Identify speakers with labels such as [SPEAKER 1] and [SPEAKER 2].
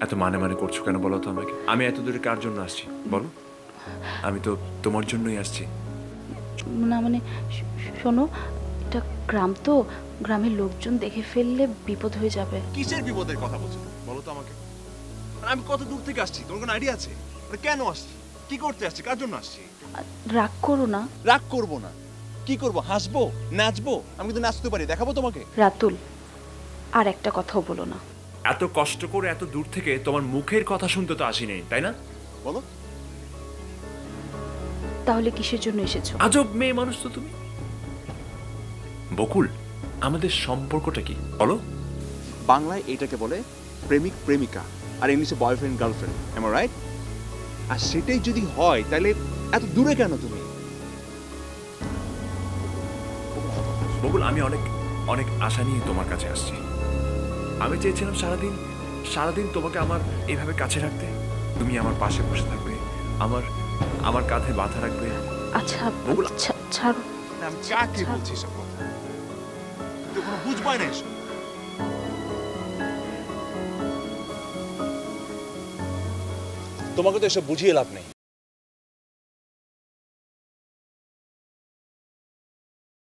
[SPEAKER 1] এত মানে মানে করছো কেন বলো তো আমাকে? আমি এত দূরে কার জন্য আসছি বলো? আমি তো তোমার জন্যই আসছি।
[SPEAKER 2] না মানে শোনো, এটা গ্রাম তো, গ্রামের লোকজন দেখে ফেললে বিপদ হয়ে যাবে।
[SPEAKER 3] কিসের বিপদের কথা বলছো বলো তো আমাকে? আর আমি কত দূর থেকে আসছি তোমার কোনো আইডিয়া আছে? মানে কেন আসছি, কি করতে আসছি, কার জন্য আসছি?
[SPEAKER 2] রাগ করো না
[SPEAKER 3] রাগ করবো না, কি করবো, হাসবো, নাচবো? আমি কিন্তু নাচতে পারি, দেখাবো তোমাকে।
[SPEAKER 2] রাতুল, আর একটা কথাও বলো না।
[SPEAKER 1] এত কষ্ট করে এত দূর থেকে তোমার মুখের কথা শুনতে তো আসিনি, তাই না?
[SPEAKER 3] বলো।
[SPEAKER 2] তাহলে কিসের জন্য এসেছো?
[SPEAKER 1] আজব মেয়ে মানুষ তো তুমি। বকুল, আমাদের সম্পর্কটা কি বলো?
[SPEAKER 3] বাংলায় এটাকে বলে প্রেমিক প্রেমিকা, আর ইংলিশে boyfriend girlfriend, am I right? আর সেটাই যদি হয় তাহলে এত দূরে কেন তুমি?
[SPEAKER 1] বকুল, আমি অনেক অনেক আশা নিয়ে তোমার কাছে আসছি। আমি চেয়েছিলাম সারাদিন সারাদিন তোমাকে আমার এইভাবে কাছে রাখতে। তুমি আমার পাশে বসে থাকবে, আমার আমার কাঁধে বাঁধা রাখবে।
[SPEAKER 2] আচ্ছা
[SPEAKER 1] বকুল,
[SPEAKER 2] ছাড়ো।
[SPEAKER 3] আমি কাকে বলছি এসব কথা? তুই কোনো বুঝবাই না এসব। তোমাকে তো এসব বুঝিয়ে লাভ নেই।